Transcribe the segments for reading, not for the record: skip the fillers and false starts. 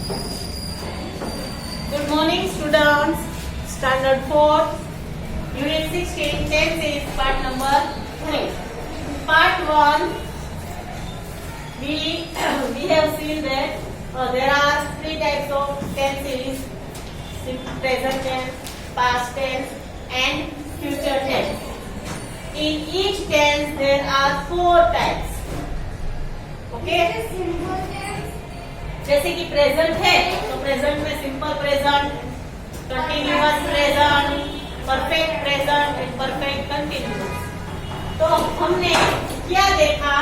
Good morning, students. Standard 4, Unit 16, tenses, part number 3. Part 1, we have seen that there are 3 types of tenses: present tense, past tense, and future tense. In each tense, there are 4 types. Okay? जैसे कि present है तो present में simple present, continuous present, perfect present and perfect continuous. तो हमने क्या देखा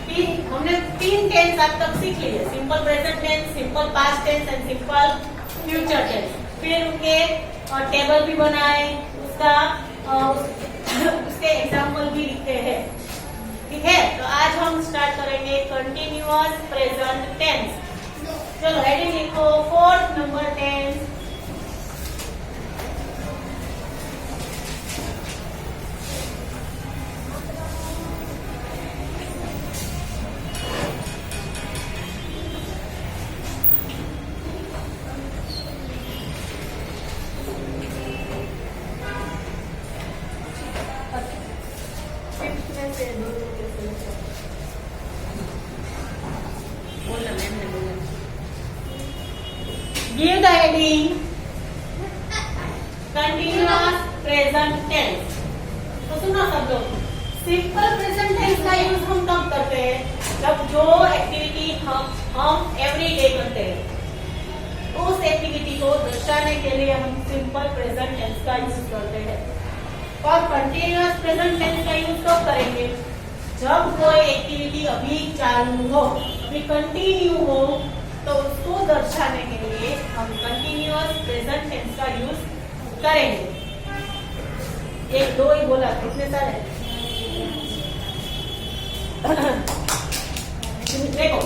कि हमने 3 टेंस अब तक सीख लिए: simple present tense, simple past tense and simple future tense. फिर उनके टेबल भी बनाए, उसके एग्जाम्पल भी लिखते हैं. ठीक है, तो आज हम स्टार्ट करेंगे कंटिन्यूअस प्रेजेंट टेंस. चलो हेडिंग लिखो, 4th number tense. Give the heading continuous present tense. तो सुनो सब लोग, सिंपल प्रेजेंट टेंस का यूज हम कब करते हैं? जब जो एक्टिविटी हम एवरी डे करते हैं, उस एक्टिविटी को दर्शाने के लिए हम सिंपल प्रेजेंट टेंस का यूज करते हैं. और कंटिन्यूअस प्रेजेंट टेंस का यूज कब करेंगे? जब कोई एक्टिविटी अभी चालू हो, अभी कंटिन्यू हो, तो उसको दर्शाने के लिए हम कंटिन्यूअस प्रेजेंट टेंस का यूज करेंगे. 1 2 ही बोला, कितने सारे? देखो,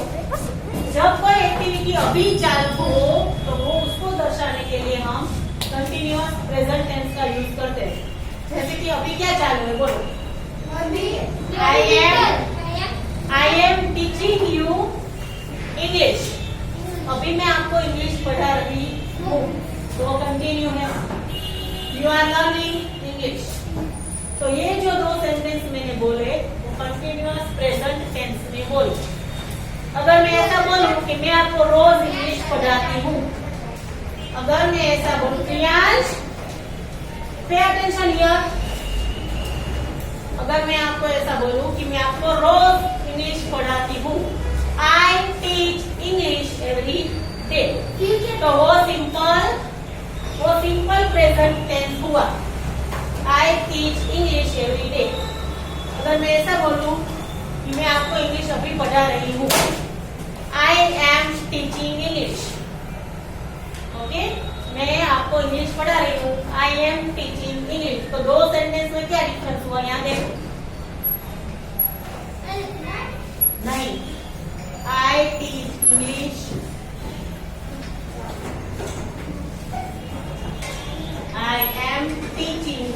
जब कोई एक्टिविटी अभी चालू हो तो वो उसको दर्शाने के लिए हम कंटिन्यूअस प्रेजेंट टेंस का यूज करते हैं. जैसे कि अभी क्या चालू है, बोलो. I am teaching you English. अभी मैं आपको इंग्लिश पढ़ा रही हूँ, तो कंटिन्यू है. You are learning English. तो ये जो 2 सेंटेंस मैंने बोले वो कंटिन्यूअस प्रेजेंट टेंस में बोले. अगर मैं ऐसा बोलूं कि मैं आपको रोज इंग्लिश पढ़ाती हूँ, अगर मैं ऐसा बोलूं, प्रियांश पे अटेंशन हियर. अगर मैं आपको ऐसा बोलूं कि मैं आपको रोज इंग्लिश पढ़ाती हूँ, I teach English every day, तो वो सिंपल प्रेजेंट टेंस हुआ. I teach English every day. अगर मैं ऐसा बोलूं कि मैं आपको इंग्लिश अभी पढ़ा रही हूँ, I am teaching English. Okay, मैं आपको इंग्लिश पढ़ा रही हूँ, आई एम टीचिंग इंग्लिश. तो 2 सेंटेंस में क्या डिफरेंस हुआ, यहाँ देखो. नहीं, I teach English. I am teaching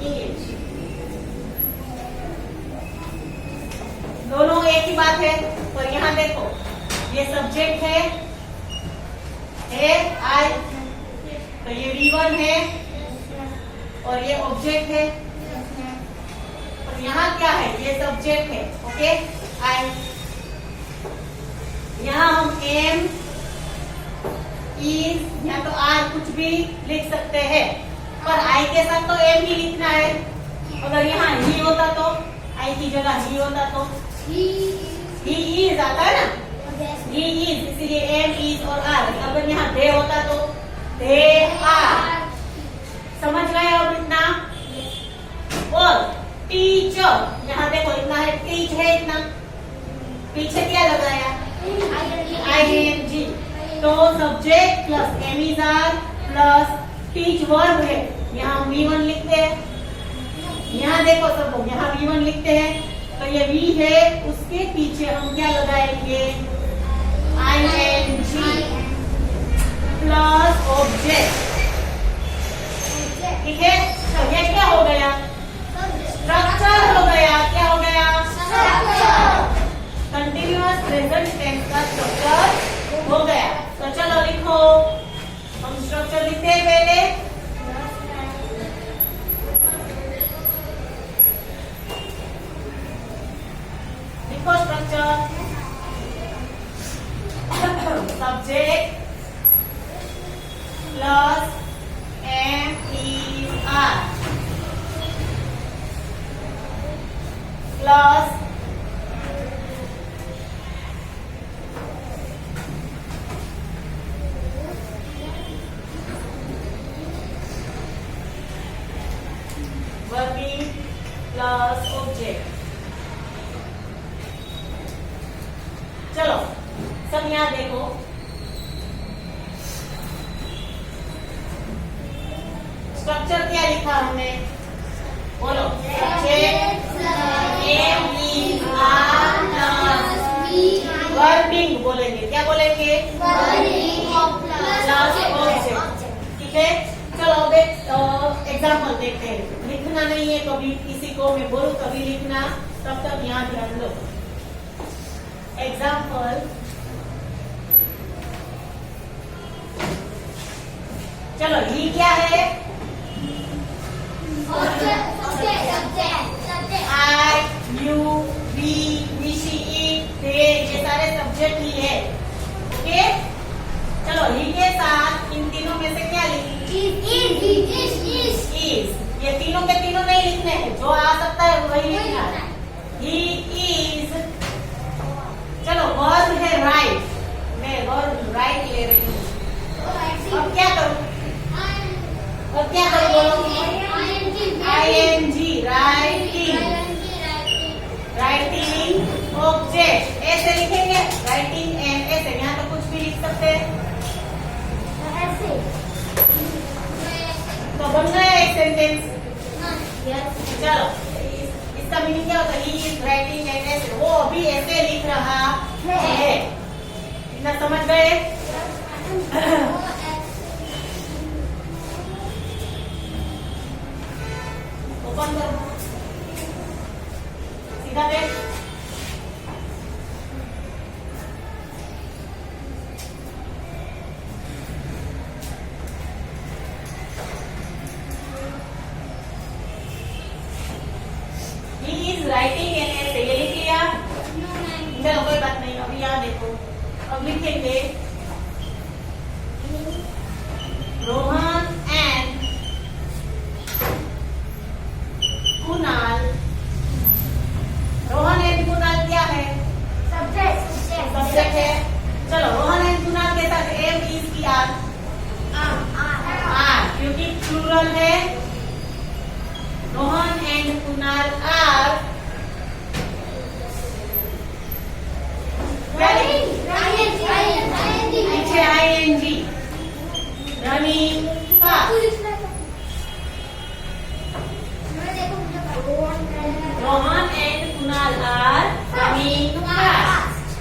English. दोनों एक ही बात है. तो यहाँ देखो, ये सब्जेक्ट है I, तो ये V1 है और ये ऑब्जेक्ट है. यहाँ क्या है, ये सब्जेक्ट है. ओके, आई. यहाँ हम एम, इज या तो आर कुछ भी लिख सकते हैं, पर आई के साथ तो एम ही लिखना है. अगर यहाँ ही होता तो, आई की जगह ही होता तो ही इज आता है ना, ही इज, इसलिए एम, इज और आर. अगर यहाँ दे होता तो दे आर. समझ गए अब इतना? और टीचर, यहाँ देखो इतना है, टीच है इतना, पीछे क्या लगाया, ING. तो subject plus am is are plus teach verb है. यहाँ V1 लिखते हैं. यहाँ देखो सब लोग, यहाँ V1 लिखते हैं, तो ये V है, उसके पीछे हम क्या लगाएंगे, ING प्लस ऑब्जेक्ट. ठीक है, तो ये क्या हो गया, स्ट्रक्चर हो गया. क्या हो गया, structure. Continuous present present tense का स्ट्रक्चर हो गया। तो चलो लिखो, हम स्ट्रक्चर लिखते हैं पहले। लिखो structure. Subject plus am is are plus verbing plus object. चलो सब यहाँ देखो, स्ट्रक्चर क्या लिखा हमने, बोलो। Am is are plus verbing बोलेंगे, क्या बोलेंगे, प्लस ऑब्जेक्ट। ठीक है, चलो अब एग्जाम्पल देखते हैं। लिखना नहीं है कभी किसी को मैं बोलूं कभी लिखना, तब तक यहाँ ध्यान दो। एग्जाम्पल, चलो ये क्या है, I, you, we, we, she, it, they, ये सारे सब्जेक्ट ही है। ओके, चलो ही के साथ इन तीनों में से क्या लिखी, इज। ये तीनों के तीनों नहीं लिखने हैं, जो आ सकता है वही लिखना है। ही इज, चलो वर्ब है राइट, मैं वर्ब राइट ले रही हूँ। अब क्या करूँ, अब क्या करूँ बोलो, ING राइटिंग, राइटिंग ऑब्जेक्ट ऐसे लिखेंगे, राइटिंग एंड ऐसे, यहाँ तो कुछ भी लिख सकते हैं। तो बन गया एक सेंटेंस। चलो इसका मीनिंग क्या होता है, ही इज राइटिंग एंड ऐसे, वो अभी ऐसे लिख रहा है। इतना समझ गए। ओपन करो, सीधा देख। ही इज राइटिंग एन ऐसे, ये लिख लिया। चलो कोई बात नहीं, अभी यहाँ देखो, अब लिखेंगे रोहन एंड कुणाल। रोहन एंड कुणाल क्या है, सब्जेक्ट है। चलो रोहन एंड कुणाल के साथ एम इज की आर, क्योंकि प्लूरल है। Rohan and Kunal are ING running fast. Rohan and Kunal are running fast.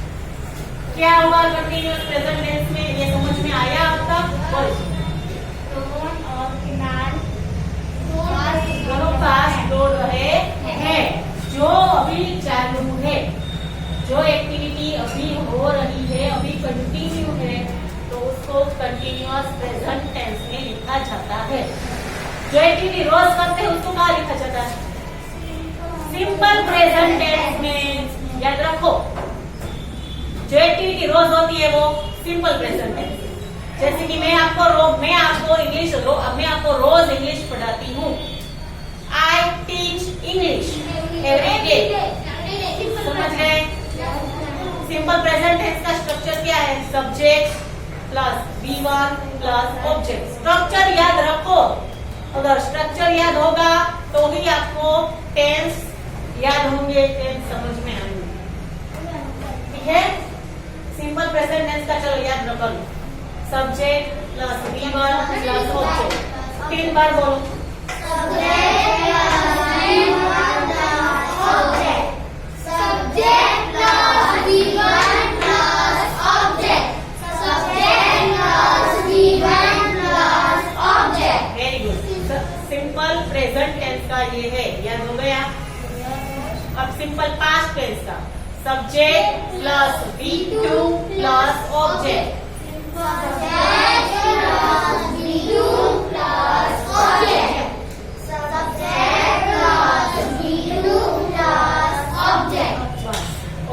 क्या हुआ कंटिन्यूअस प्रेजेंट टेंस में, ये समझ में आया अब तक? रोहन और कुणाल दोनों फास्ट दौड़ रहे हैं, जो अभी चालू है, जो एक्टिविटी अभी हो रही है, अभी कंटिन्यू है, तो उसको कंटिन्यूअस प्रेजेंट टेंस में लिखा जाता है। जो एक्टिविटी रोज करते हैं उसको कहाँ लिखा जाता है, सिंपल प्रेजेंट टेंस में। याद रखो, जो एक्टिविटी रोज होती है वो सिंपल प्रेजेंट टेंस। जैसे कि मैं आपको रोज इंग्लिश पढ़ाती हूँ। I teach English every day. समझ गए? सिंपल प्रेजेंट टेंस का स्ट्रक्चर क्या है, subject plus V1 plus object. Structure याद रखो, अगर स्ट्रक्चर याद होगा तो ही आपको टेंस याद होंगे, टेंस समझ में आएंगे। ठीक है, सिंपल प्रेजेंट टेंस का चलो याद रखो, subject plus V1 plus object. 3 बार बोलो, सिंपल प्रेजेंट टेंस का ये है, याद हो गया। अब सिंपल पास्ट टेंस का, subject plus V2 plus object.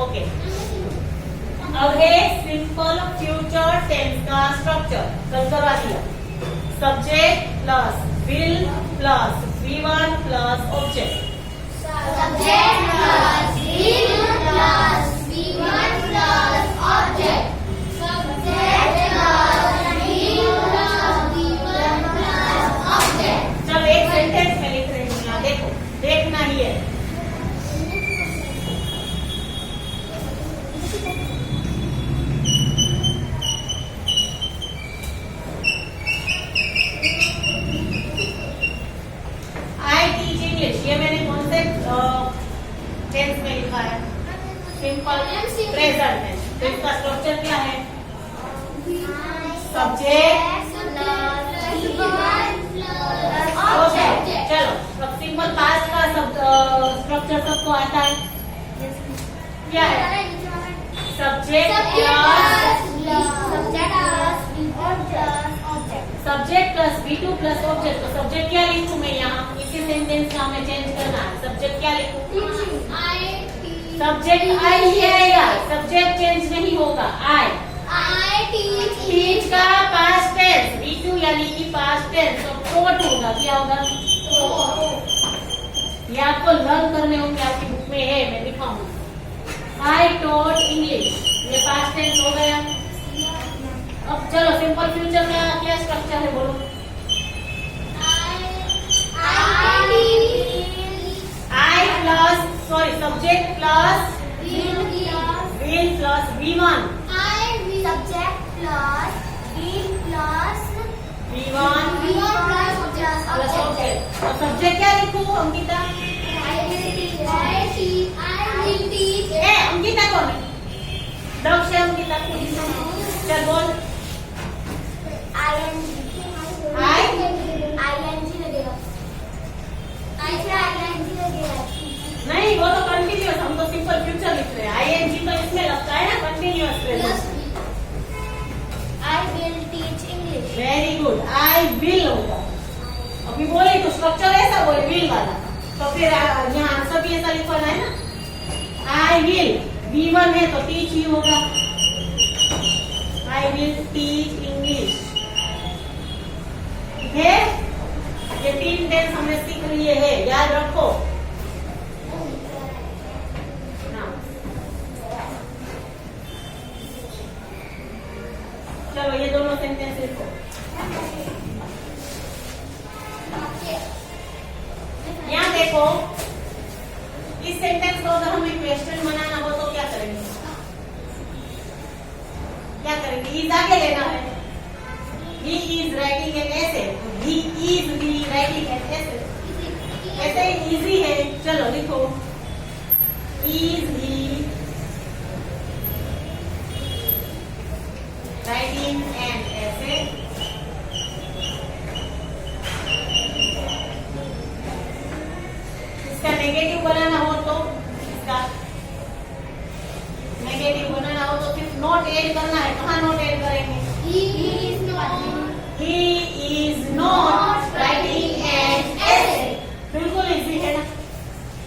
Okay, अब है सिंपल फ्यूचर टेंस का स्ट्रक्चर। कल करवा दिया। Subject plus will plus V1 plus object. चलो एक सेंटेंस में लिख रही हूँ, यहाँ देखो, देखना ही है। आई टीच इंग्लिश, ये मैंने कौन से टेंस में लिखा है? Simple present tense. तो इसका स्ट्रक्चर क्या है? Subject object. चलो, अब सिंपल पास्ट का स्ट्रक्चर सबको आता है? क्या है? Subject plus V2 plus object. तो सब्जेक्ट क्या लिखूं मैं यहाँ? इसी सेंटेंस का हमें चेंज करना है। सब्जेक्ट क्या लिखूं? सब्जेक्ट आई ही आएगा, सब्जेक्ट चेंज नहीं होगा। आई टीच का पास्ट टेंस V2 यानी कि पास्ट टेंस, तो टॉट होगा। क्या होगा? ये आपको लर्न करने होंगे, आपकी बुक में है, मैं दिखाऊंगी। आई टॉट इंग्लिश, ये पास्ट टेंस हो गया। अब चलो सिंपल फ्यूचर का क्या स्ट्रक्चर है बोलो? I plus subject plus will plus V1 plus object. और सब्जेक्ट क्या लिखूं अंकिता? अंकिता कौन है? डॉग से अंकिता को चल बोल। नहीं, वो तो कंटिन्यूअस, हम तो सिंपल फ्यूचर लिख रहे हैं। ING तो इसमें लगता है ना, continuous. Very good, I will होगा। अभी बोले तो स्ट्रक्चर ऐसा बोले विल वाला, तो फिर यहाँ आंसर भी ऐसा लिखवाना है ना। आई विल V1 है तो टीच ही होगा। I will teach English. ठीक है, ये 3 टेंस हमने सीख लिए है, याद रखो। चलो ये दोनों सेंटेंस लिखो। यहाँ देखो, इस सेंटेंस को अगर हमें क्वेश्चन बनाना हो तो क्या करेंगे? क्या करेंगे? इज आगे लेना है। He is writing an essay, he is writing an essay. ऐसे इजी है। चलो लिखो, is he writing an essay. इसका नेगेटिव बनाना हो तो, इसका नेगेटिव बनाना हो तो सिर्फ नोट ऐड करना है। कहाँ नोट ऐड करेंगे? He is not writing an essay। बिल्कुल इजी है ना,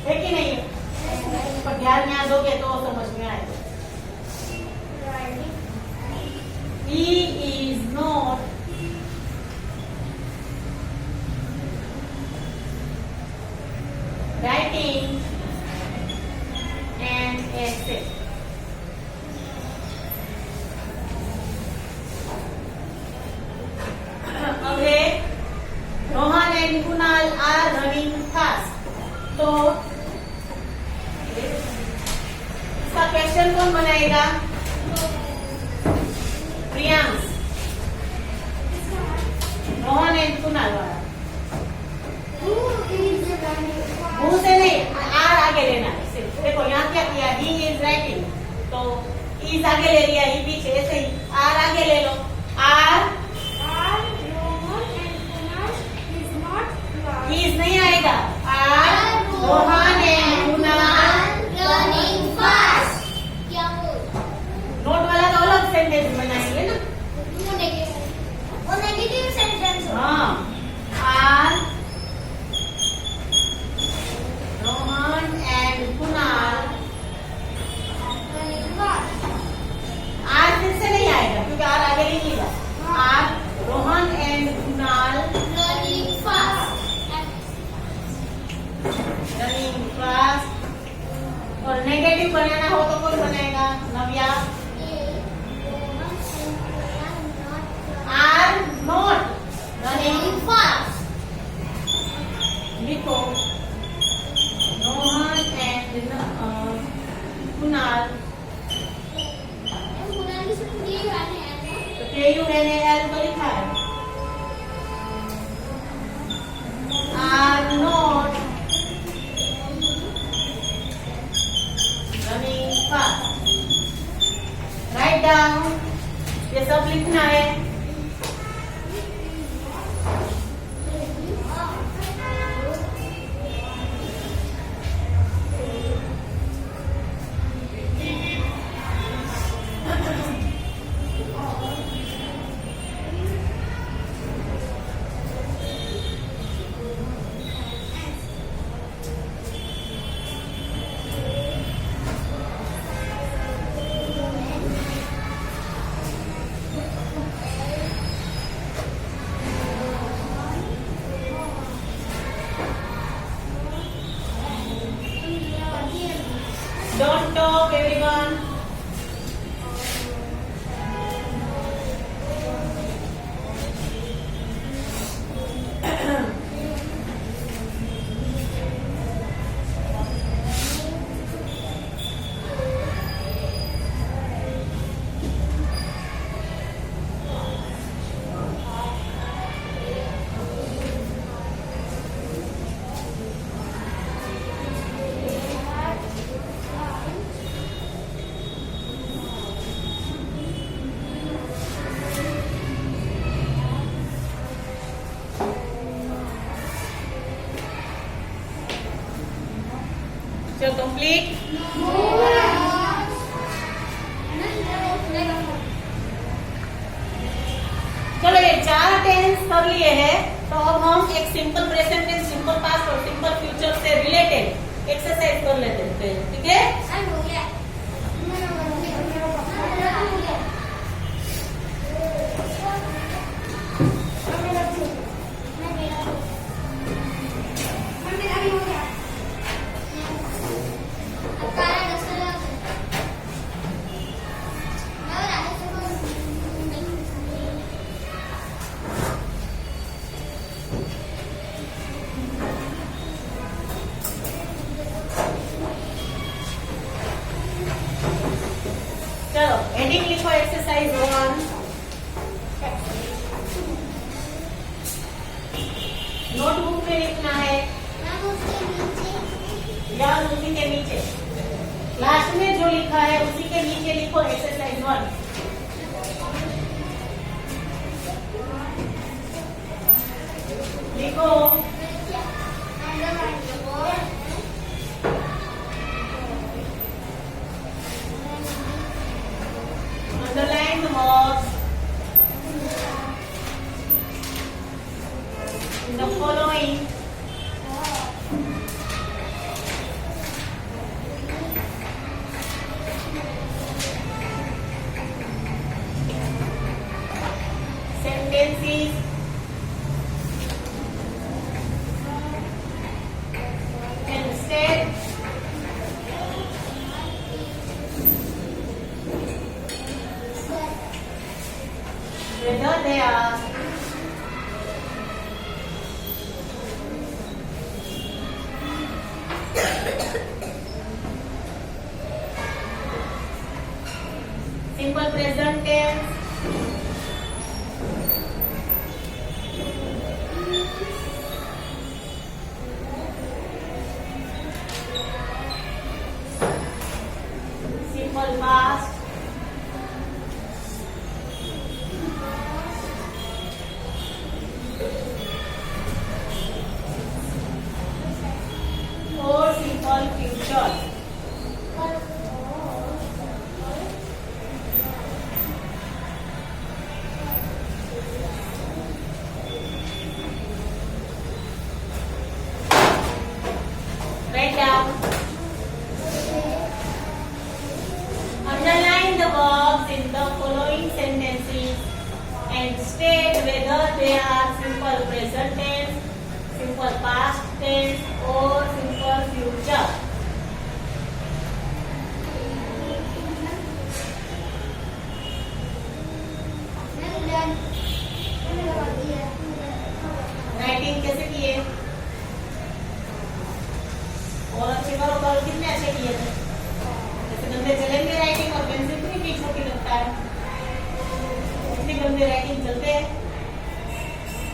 है कि नहीं? पर ध्यान यहाँ दोगे तो समझ में आएगा। He is not writing an essay। अब है Rohan and Kunal are running fast. तो इसका क्वेश्चन कौन बनाएगा? प्रियांश। रोहन एंड कुणाल वाला। मुंह से नहीं, आर आगे लेना है सिर्फ। देखो यहाँ क्या किया? ही इज राइटिंग, तो इज आगे ले लिया, ही पीछे, ऐसे ही आर आगे ले लो। आर इज नहीं आएगा। Are Rohan and Kunal running fast. बनाना हो तो कौन बनाएगा? Navya. Are not running fast. लिखो रोहन एंड कुणाल। KUNAL को लिखा है। Are not running fast. Write down, ये सब लिखना है। Don't talk, everyone. So complete. चलो ये 4 टेंस कर लिए हैं, तो अब हम एक simple present tense, simple past और सिंपल फ्यूचर से रिलेटेड एक्सरसाइज कर लेते हैं, ठीक है? चलो हेडिंग लिखो एक्सरसाइज 1। नोटबुक में लिखना है या उसी के नीचे, लास्ट में जो लिखा है उसी के नीचे लिखो एक्सरसाइज 1। लिखो underline the words in the following. Sentences and state whether they are simple present tense, simple past, or simple future. Write down. Underline the verbs in the following sentences and state whether they are simple present tense, simple past tense or simple future. गंदे writing चलते हैं,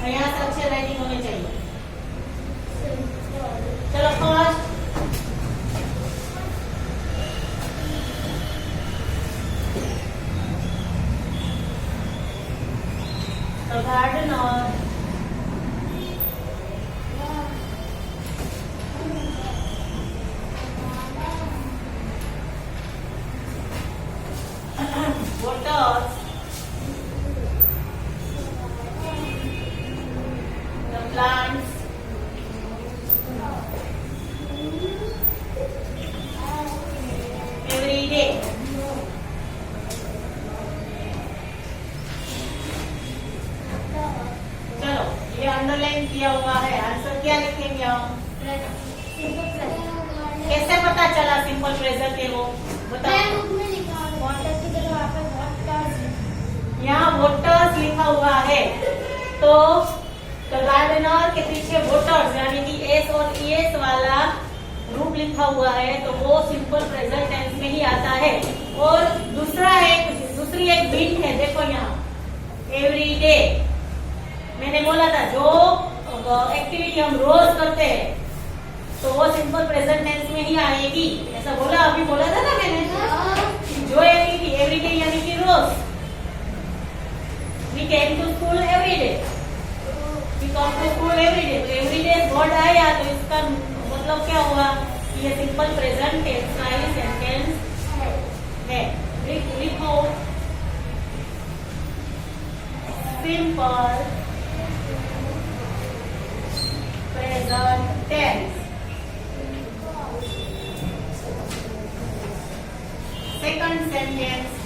और यहाँ से अच्छे writing होने चाहिए। चलो first the gardener waters the plants every day। चलो ये अंडरलाइन किया हुआ है, आंसर क्या लिखेंगे हम? कैसे पता चला सिंपल प्रेजेंट है वो बताओ। यहाँ वोटर्स लिखा हुआ है, तो गार्डनर के पीछे वोटर्स यानी कि एस और ईएस वाला रूप लिखा हुआ है, तो वो सिंपल प्रेजेंट टेंस में ही आता है। और दूसरी एक बिट है, देखो यहाँ एवरी डे। मैंने बोला था जो एक्टिविटी हम रोज करते हैं तो वो सिंपल प्रेजेंट टेंस में ही आएगी, ऐसा बोला अभी बोला था ना मैंने। जो एक्टिविटी एवरी डे यानी कि रोज। We came to school every day. We come to school every day. तो every day वर्ड आया तो इसका मतलब क्या हुआ? ये सिंपल प्रेजेंट टेंस का ही सेंटेंस है। लिखो simple present tense. Second sentence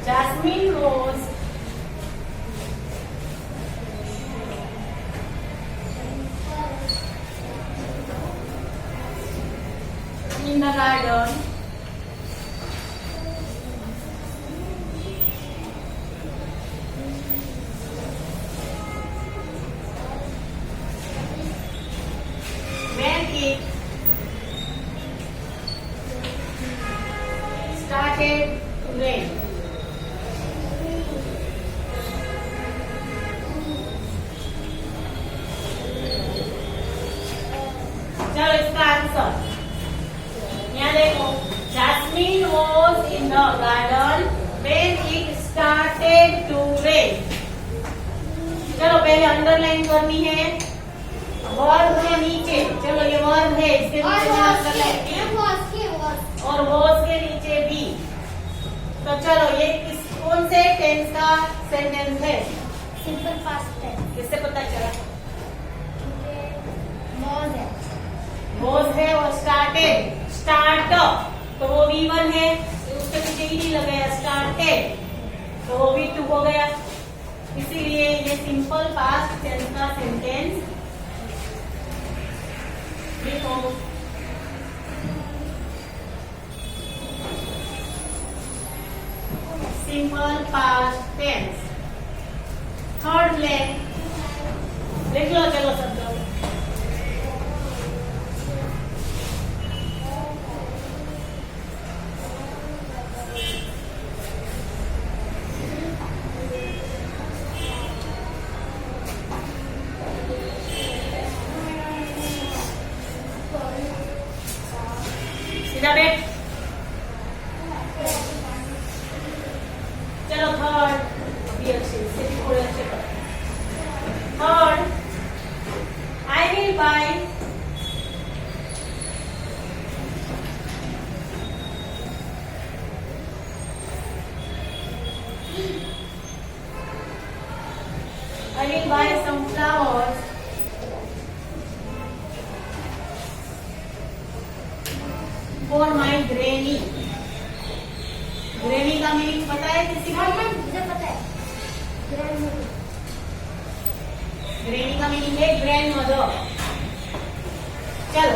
Jasmine rose in the garden when it started to rain। चलो इसका आंसर यहाँ देखो, Jasmine was in the garden when it started to rain. चलो पहले अंडरलाइन करनी है वर्ब के नीचे। चलो ये वर्ब है, इसके नीचे और वॉज के नीचे भी। तो चलो ये कौन से टेंस का सेंटेंस है? Simple past tense. किससे पता चला? वॉज है, वॉज है और स्टार्टेड। स्टार्ट तो वो V1 है, उसके पीछे ही नहीं लगाया, स्टार्टेड तो वो V2 हो गया। इसीलिए ये सिंपल पास्ट टेंस का सेंटेंस लिखो। Simple past tense. Third blank लिख लो। चलो सब लोग सीधा बैठ। चलो थर्ड अभी अच्छे से भी थोड़े अच्छे कर। Third I will bye some flowers for my granny। Granny का मीनिंग पता है किसी को? मुझे पता है। ग्रेनी का मीनिंग है ग्रैंड मदर। चलो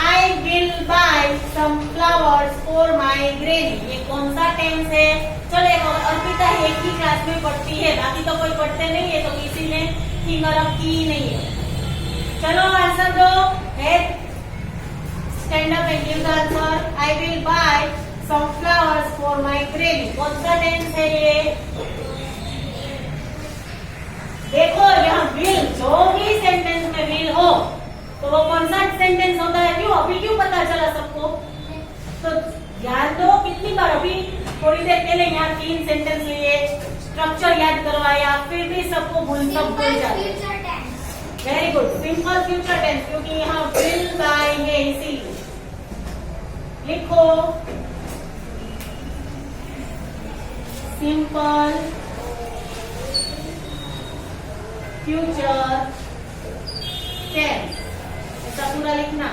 I will buy some flowers for my granny. ये कौन सा टेंस है? चलो अर्पिता एक ही क्लास में पढ़ती है, बाकी तो कोई पढ़ते नहीं है, तो किसी ने फिंगर अप की नहीं है। चलो आंसर दो। Stand up and give the answer. I will buy some flowers for my granny. कौन सा टेंस है ये? विल, जो भी सेंटेंस में विल हो तो वो कौन सा सेंटेंस होता है? क्यों अभी क्यों पता चला सबको? तो ध्यान दो कितनी बार, अभी थोड़ी देर पहले यहाँ 3 सेंटेंस लिए, स्ट्रक्चर याद करवाया, फिर भी सबको भूल जाते। Very good, simple future tense, क्योंकि यहाँ विल बाय है इसीलिए। लिखो सिंपल फ्यूचर टेंस, ऐसा पूरा लिखना।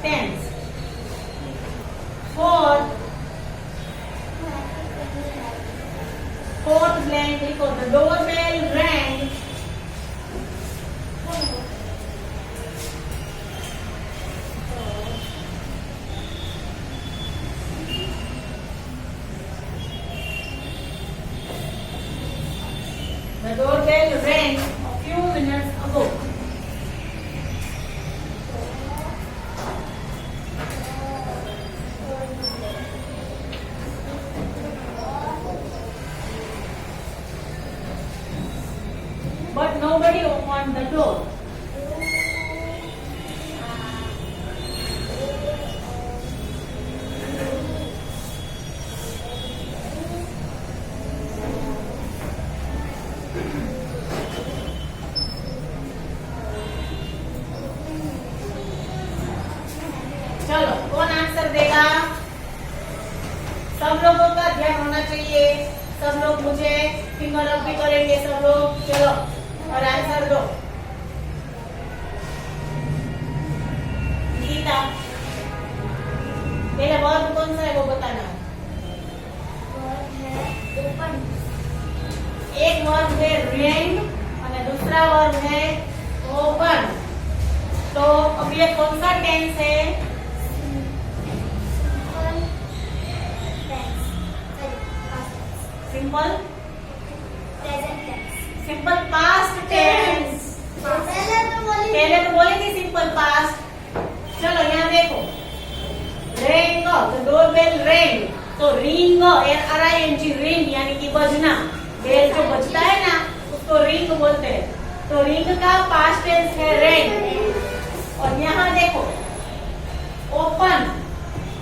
टेंस फोर्थ ब्लैंक लिखो, the doorbell wrong The doorbell rang a few minutes ago. But nobody opened the door. चलो कौन आंसर देगा? सब लोगों का ध्यान होना चाहिए, सब लोग मुझे फिंगर अप भी करेंगे सब लोग। चलो और आंसर दो। गीता, पहले वर्ब कौन सा है वो बताना। एक वर्ब है रिंग और दूसरा वर्ब है ओपन। तो अब ये कौन सा टेंस है? Simple simple past tense. पहले तो बोली थी सिंपल पास्ट। चलो यहाँ देखो, रेंग, तो डोरबेल रेंग, तो रिंग RING रिंग यानी कि बजना, बेल जो बजता है ना उसको रिंग बोलते हैं। तो रिंग का पास्ट टेंस है रेंग। और यहाँ देखो ओपन,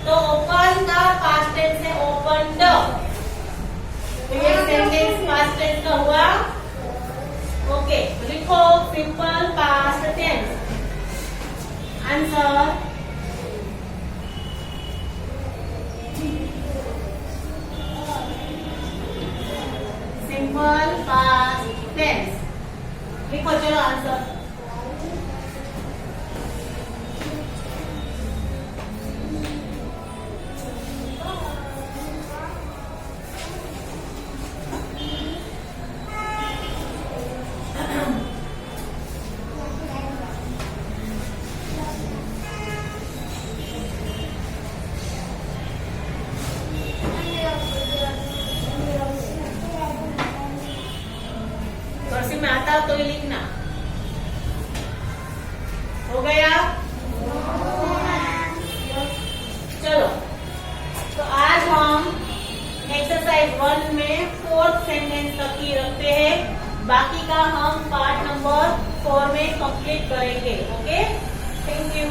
तो ओपन का पास्ट टेंस है ओपनड। तो ये सेंटेंस पास्ट टेंस का हुआ। ओके, लिखो simple past tense. Answer simple past tense लिखो। चलो आंसर में आता तो ही लिखना। हो गया? चलो तो आज हम एक्सरसाइज 1 में 4th सेंटेंस तक ही रखते हैं, बाकी का हम पार्ट नंबर 4 में कंप्लीट करेंगे। Okay, thank you.